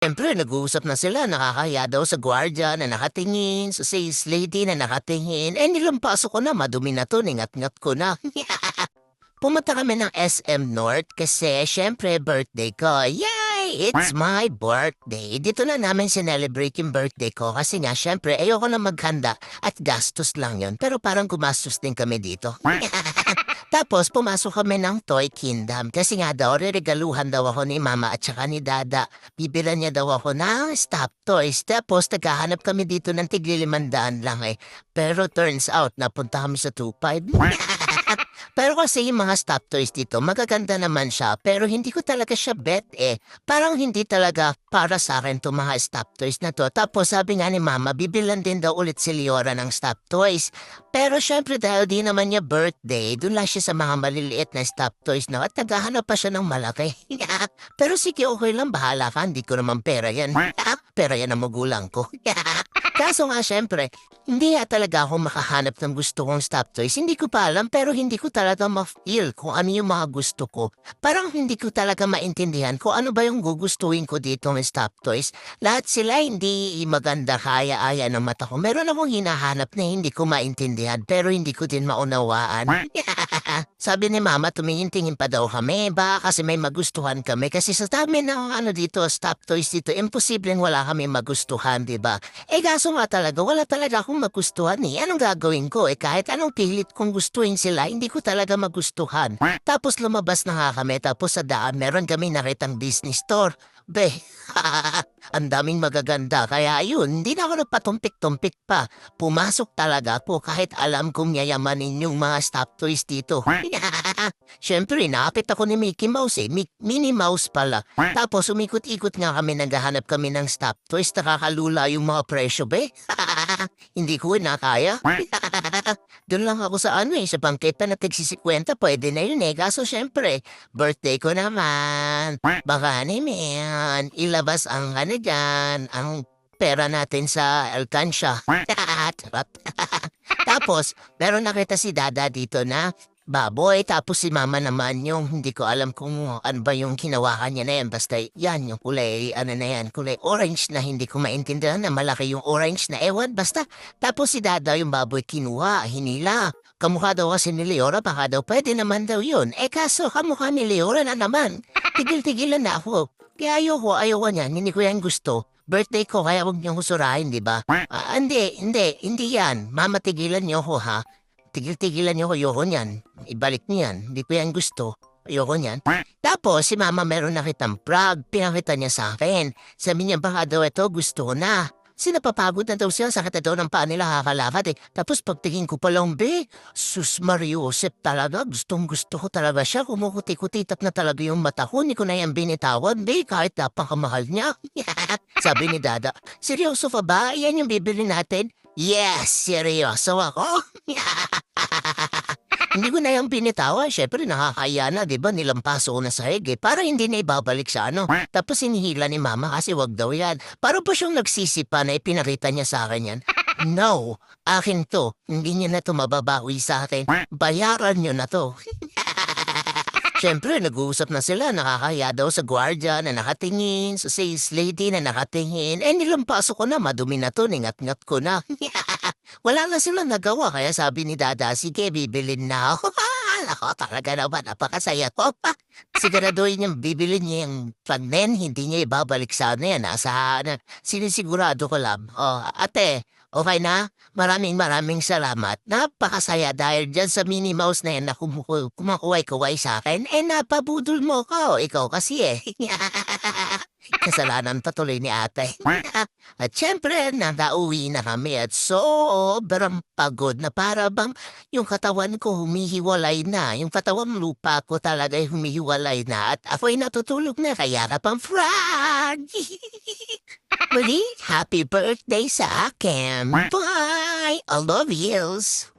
Siyempre nag-uusap na sila, nakakahiya daw sa gwardiya na nakatingin, sa sales lady na nakatingin. Nilampaso ko na, madumi na 'to, ningat-ngat ko na. Pumunta kami ng SM North kasi siyempre birthday ko. Yay! It's my birthday. Dito na namin sinelebrate yung birthday ko kasi nga siyempre ayoko na maghanda at gastos lang yon. Pero parang gumastos din kami dito. Tapos pumasok kami ng Toy Kingdom kasi nga daw reregaluhan daw ako ni Mama at saka ni Dada. Bibilan niya daw ako ng stop toys. Tapos naghahanap kami dito ng tigli 500 lang eh. Pero turns out napunta kami sa 2.5. Pero kasi yung mga stop toys dito, magaganda naman siya, pero hindi ko talaga siya bet eh. Parang hindi talaga para sa akin to mga stop toys na to. Tapos sabi nga ni Mama, bibilan din daw ulit si Leora ng stop toys. Pero syempre dahil di naman niya birthday, dun lang siya sa mga maliliit na stop toys na at naghahanap pa siya ng malaki. Pero sige, okay lang, bahala ka, hindi ko naman pera yan. Pera yan ang magulang ko. Kaso nga syempre, hindi talaga ako makahanap ng gusto kong stop toys. Hindi ko pa alam pero hindi ko talaga ma-feel kung ano yung mga gusto ko. Parang hindi ko talaga maintindihan kung ano ba yung gugustuhin ko dito ng stop toys. Lahat sila hindi maganda kaya-aya ng mata ko. Meron akong hinahanap na hindi ko maintindihan pero hindi ko din maunawaan. Sabi ni Mama, tumingin-tingin pa daw kami ba kasi may magustuhan kami. Kasi sa dami ng ano dito, stop toys dito, imposibleng wala kami magustuhan, di ba? Kaso nga talaga, wala talaga akong magustuhan eh. Anong gagawin ko eh? Kahit anong pilit kong gustuhin sila, hindi ko talaga magustuhan. Tapos lumabas na nga kami, tapos sa daan, meron kami nakitang Disney store. Be, ang daming magaganda. Kaya yun, hindi na ako nagpatumpik-tumpik pa. Pumasok talaga po kahit alam kong yayamanin yung mga stop toys dito. Siyempre, naapit ako ni Mickey Mouse eh. Minnie Mouse pala. Tapos umikot-ikot nga kami, naghahanap kami ng stop toys. Nakakalula yung mga presyo, be. Hindi ko na kaya. Doon lang ako sa ano eh, sa bangketa na tig-50, pwede na yun eh. Kaso syempre, birthday ko naman. Baka naman, ilabas ang ano dyan, ang pera natin sa alkansya. Charot. Tapos, meron nakita si Dada dito na baboy, tapos si Mama naman yung hindi ko alam kung ano ba yung kinawakan niya na yan. Basta yan, yung kulay, ano na yan, kulay orange na hindi ko maintindihan na malaki yung orange na ewan. Basta, tapos si Dada yung baboy kinuha, hinila. Kamukha daw kasi ni Leora, baka daw pwede naman daw yun. Kaso kamukha ni Leora na naman. Tigil-tigilan na ako. Kaya ayoko niyan, hindi ko yan gusto. Birthday ko, kaya huwag niyong husurahin, di ba? Hindi yan. Mama, tigilan niyo ako, ha? Tigil-tigilan niyo ko, ayoko niyan. Ibalik niyo yan. Hindi ko yan gusto. Ayoko niyan. Tapos, si Mama meron nakitang frog. Pinakita niya sa akin. Sabi niya, baka daw ito gusto ko na. Sinapapagod na daw siya, sakit na daw ng paa nila, kakalakad eh. Tapos pagtingin ko pa lang, be, sus Mariusep talaga, gustong gusto ko talaga siya. Kumukuti-kutitat na talaga yung mata ko, hindi ko na yan binitawan, be, kahit napakamahal niya. Sabi ni Dada, seryoso pa ba? Yan yung bibili natin? Yes, seryoso ako. Hindi ko na yung binitawan. Siyempre, nakakaya na, di ba? Nilampaso ko na sa hig eh. Para hindi na ibabalik sa ano. Tapos hinihila ni Mama kasi wag daw yan. Para pa siyang nagsisipa na ipinarita niya sa akin yan. No, akin to. Hindi niya na to mababawi sa akin. Bayaran niyo na to. Siyempre, nag-uusap na sila, nakakahiya daw sa gwardiya na nakatingin, sa sales lady na nakatingin. Nilampaso ko na, madumi na to, ningat-ngat ko na. Wala na sila nagawa, kaya sabi ni Dada, sige, bibilin na ako. Ako, talaga naman, napakasaya ko. Siguraduhin niyang bibilin niya yung pagnen, hindi niya ibabalik sa ano yan. Sa, sinisigurado ko lang. Ate, okay na? Maraming salamat. Napakasaya dahil dyan sa Minnie Mouse na yan na kumakuway-kuway sa akin. Napabudol mo ko. Ikaw kasi eh. Kasalanan patuloy ni ate. At syempre, nakauwi na kami at sobrang pagod na para bang yung katawan ko humihiwalay na. Yung katawan lupa ko talaga ay humihiwalay na at ako'y natutulog na kaya ka pang frog. Muli, happy birthday sa akin. Bye! I love yous.